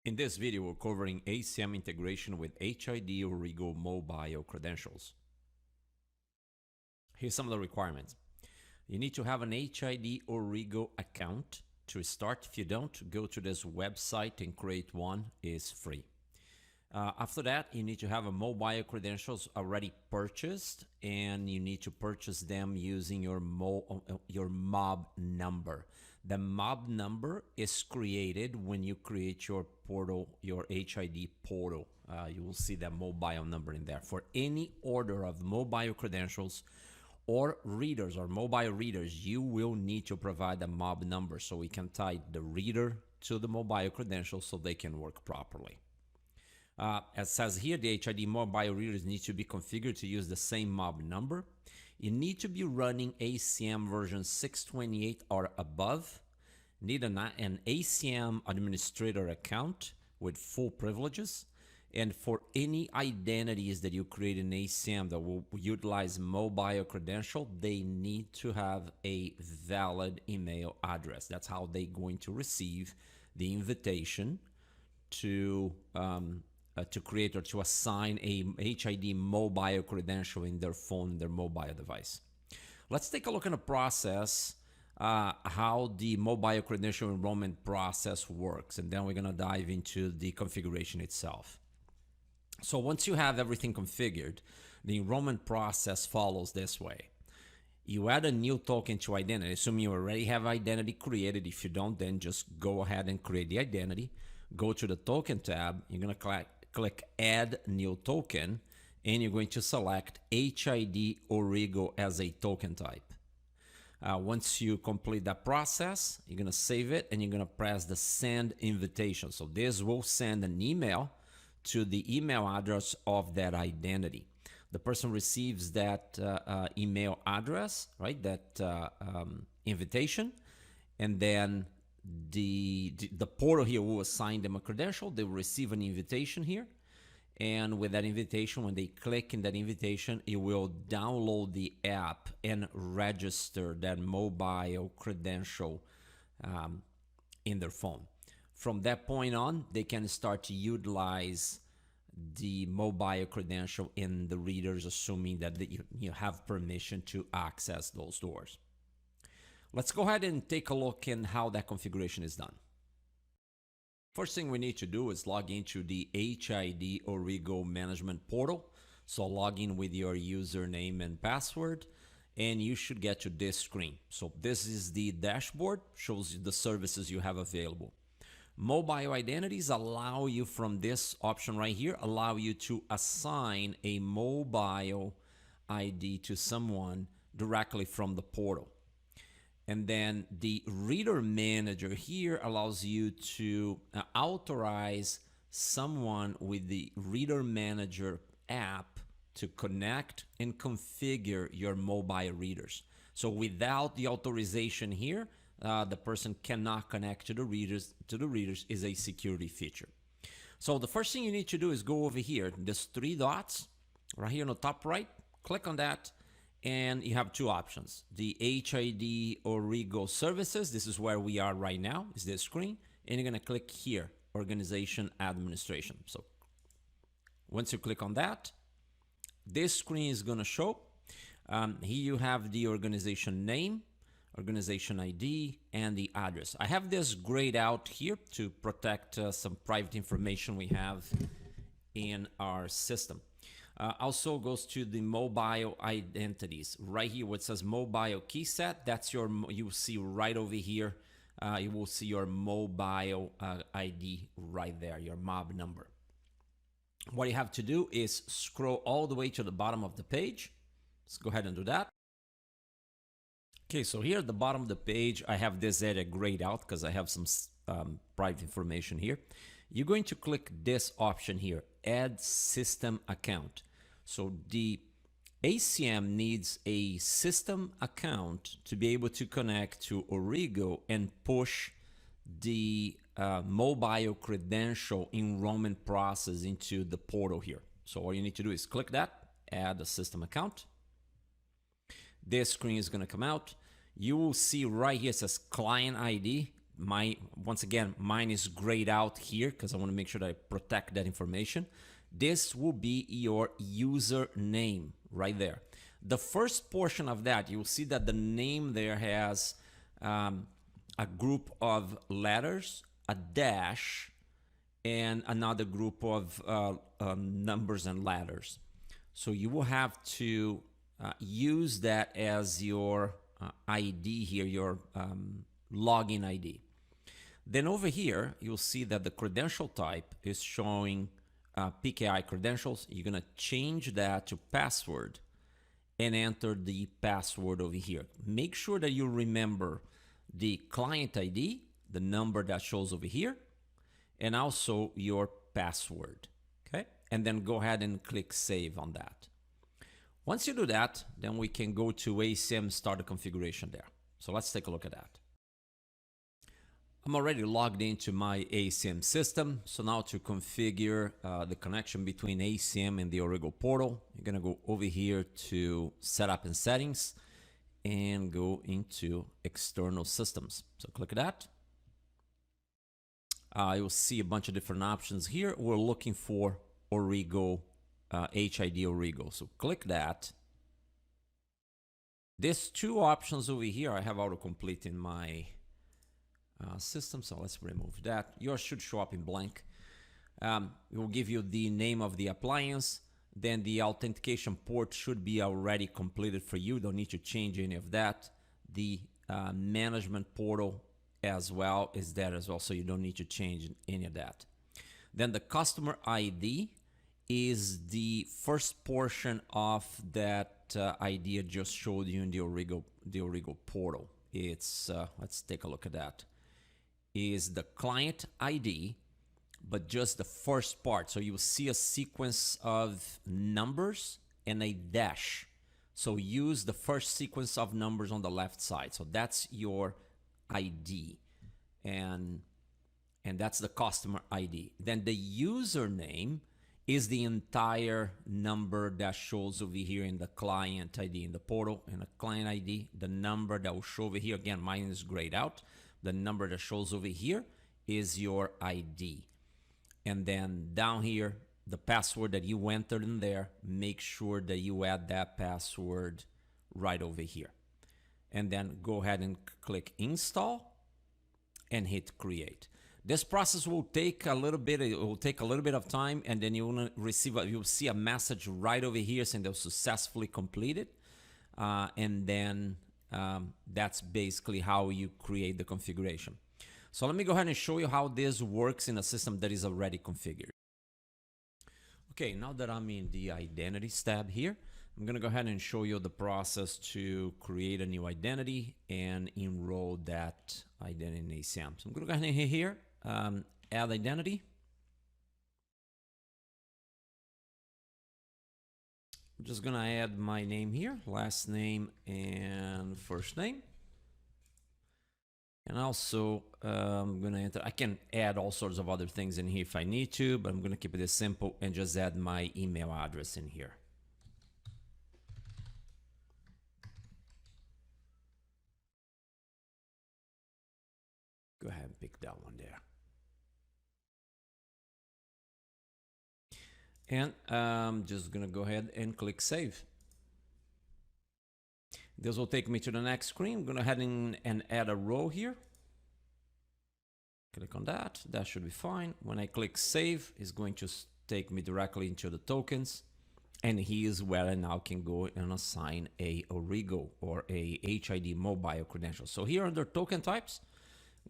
In this video, we're covering ACM integration with HID Origo mobile credentials. Here's some of the requirements. You need to have an HID Origo account to start. If you don't, go to this website and create one. It's free. After that, you need to have a mobile credentials already purchased, and you need to purchase them using your MOB number. The MOB number is created when you create your portal, your HID portal. You will see that mobile number in there. For any order of mobile credentials or readers or mobile readers, you will need to provide a MOB number so we can tie the reader to the mobile credentials so they can work properly. As says here, the HID mobile readers need to be configured to use the same MOB number. You need to be running ACM version 628 or above. Need an ACM administrator account with full privileges. And for any identities that you create in ACM that will utilize mobile credential, they need to have a valid email address. That's how they're going to receive the invitation to create or to assign a HID mobile credential in their phone, their mobile device. Let's take a look at the process, how the mobile credential enrollment process works, and then we're gonna dive into the configuration itself. So once you have everything configured, the enrollment process follows this way. You add a new token to identity, assuming you already have identity created. If you don't, then just go ahead and create the identity. Go to the token tab, you're gonna click Add New Token, and you're going to select HID Origo as a token type. Once you complete that process, you're going to save it, and you're going to press the Send Invitation. So this will send an email to the email address of that identity. The person receives that email address, right, that invitation, and then the portal here will assign them a credential. They will receive an invitation here, and with that invitation, when they click in that invitation, it will download the app and register that mobile credential in their phone. From that point on, they can start to utilize the mobile credential in the readers, assuming that you have permission to access those doors. Let's go ahead and take a look in how that configuration is done. First thing we need to do is log into the HID Origo management portal. So log in with your username and password, and you should get to this screen. So this is the dashboard, shows you the services you have available. Mobile identities allow you, from this option right here, allow you to assign a mobile ID to someone directly from the portal. And then the reader manager here allows you to authorize someone with the reader manager app to connect and configure your mobile readers. So without the authorization here, the person cannot connect to the readers. Is a security feature. So the first thing you need to do is go over here. There's three dots right here on the top right. Click on that. And you have two options. The HID Origo services, this is where we are right now, is this screen. And you're gonna click here, organization administration. So once you click on that, this screen is gonna show. Here you have the organization name, organization ID, and the address. I have this grayed out here to protect some private information we have in our system. Also goes to the mobile identities. Right here where it says mobile key set, that's your, you see right over here, you will see your mobile ID right there, your MOB number. What you have to do is scroll all the way to the bottom of the page. Let's go ahead and do that. Okay, so here at the bottom of the page, I have this area grayed out because I have some private information here. You're going to click this option here, Add System Account. So the ACM needs a system account to be able to connect to Origo and push the mobile credential enrollment process into the portal here. So all you need to do is click that, add a system account. This screen is going to come out. You will see right here, it says client ID. once again, mine is grayed out here because I want to make sure that I protect that information. This will be your username right there. The first portion of that, you'll see that the name there has a group of letters, a dash, and another group of numbers and letters. So you will have to use that as your ID here, your login ID. Then over here, you'll see that the credential type is showing PKI credentials. You're gonna change that to password and enter the password over here. Make sure that you remember the client ID, the number that shows over here, and also your password, okay? And then go ahead and click save on that. Once you do that, then we can go to ACM start the configuration there. So let's take a look at that. I'm already logged into my ACM system. So now to configure the connection between ACM and the Origo portal, you're gonna go over here to setup and settings and go into external systems. So click that. You'll see a bunch of different options here. We're looking for Origo, HID Origo. So click that. These two options over here, I have autocomplete in my system, so let's remove that. Yours should show up in blank. It will give you the name of the appliance. Then the authentication port should be already completed for you. Don't need to change any of that. The management portal as well is there as well, so you don't need to change any of that. Then the customer ID is the first portion of that ID I just showed you in the Origo portal. It's let's take a look at that. Is the client ID, but just the first part. So you will see a sequence of numbers and a dash. So use the first sequence of numbers on the left side. So that's your ID, and that's the customer ID. Then the username is the entire number that shows over here in the client ID in the portal. And the client ID, the number that will show over here, again, mine is grayed out. The number that shows over here is your ID. And then down here, the password that you entered in there, make sure that you add that password right over here. And then go ahead and click install and hit create. This process will take a little bit, it will take a little bit of time, and then you'll see a message right over here saying that was successfully completed. And then that's basically how you create the configuration. So let me go ahead and show you how this works in a system that is already configured. Okay, now that I'm in the identities tab here, I'm gonna go ahead and show you the process to create a new identity and enroll that identity in ACM. So I'm gonna go ahead and hit here, add identity. I'm just gonna add my name here, last name and first name. And also, I'm gonna enter, I can add all sorts of other things in here if I need to, but I'm gonna keep it as simple and just add my email address in here. Go ahead and pick that one there. And I'm just gonna go ahead and click save. This will take me to the next screen. I'm gonna go ahead and add a row here. Click on that, that should be fine. When I click save, it's going to take me directly into the tokens. And here's where I now can go and assign a Origo or a HID mobile credential. So here under token types,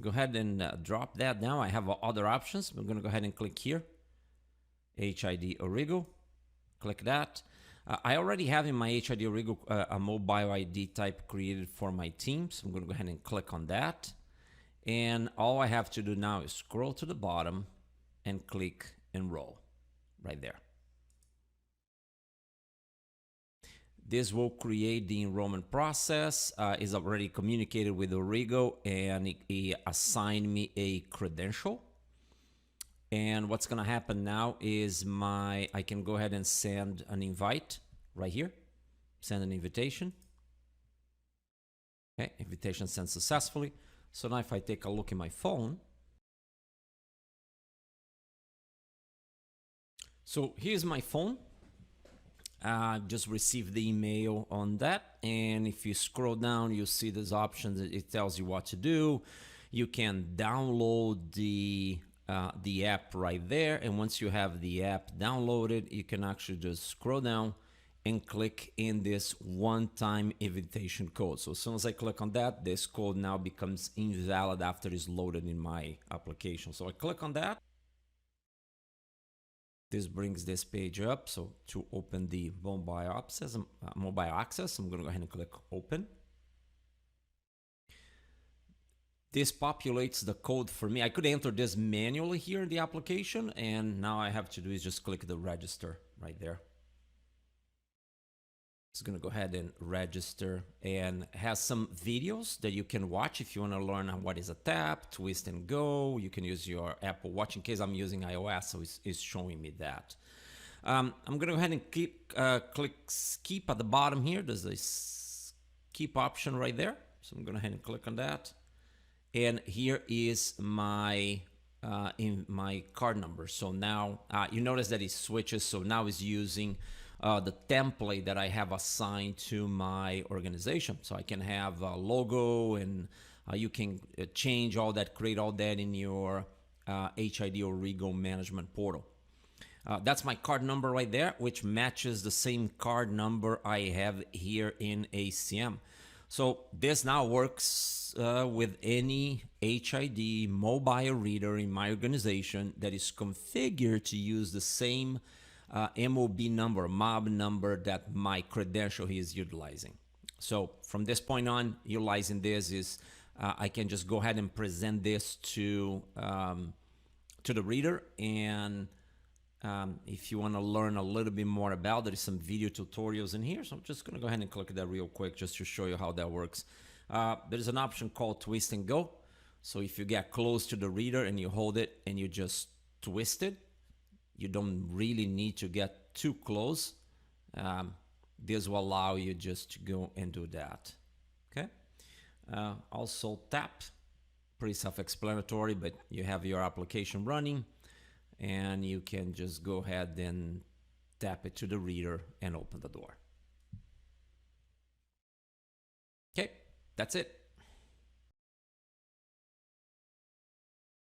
go ahead and drop that down. I have other options. I'm gonna go ahead and click here. HID Origo, click that. I already have in my HID Origo a mobile ID type created for my team, so I'm going to go ahead and click on that. And all I have to do now is scroll to the bottom and click enroll right there. This will create the enrollment process. Is already communicated with Origo, and it assigned me a credential. And what's gonna happen now is I can go ahead and send an invite right here. Send an invitation. Okay, invitation sent successfully. So now if I take a look at my phone, so here's my phone. Just received the email on that, and if you scroll down, you'll see there's options. It tells you what to do. You can download the app right there, and once you have the app downloaded, you can actually just scroll down and click in this one-time invitation code. So as soon as I click on that, this code now becomes invalid after it's loaded in my application. So I click on that. This brings this page up. So to open the mobile access, I'm going to go ahead and click open. This populates the code for me. I could enter this manually here in the application, and now I have to do is just click the register right there. It's going to go ahead and register, and has some videos that you can watch if you want to learn what is a tap, twist and go. You can use your Apple Watch. In case I'm using iOS, so it's showing me that. I'm going to go ahead and click skip at the bottom here. There's a skip option right there. So I'm going to go ahead and click on that. And here is my my card number. So now you notice that it switches. So now it's using the template that I have assigned to my organization. So I can have a logo, and you can change all that, create all that in your HID Origo management portal. That's my card number right there, which matches the same card number I have here in ACM. So this now works with any HID mobile reader in my organization that is configured to use the same MOB number, MOB number that my Credential is utilizing. So from this point on, utilizing this is I can just go ahead and present this to the reader. And if you want to learn a little bit more about, there is some video tutorials in here. So I'm just going to go ahead and click that real quick just to show you how that works. There's an option called twist and go. So if you get close to the reader and you hold it and you just twist it, you don't really need to get too close. This will allow you just to go and do that. Okay. Also tap, pretty self-explanatory, but you have your application running, and you can just go ahead and tap it to the reader and open the door. Okay, that's it.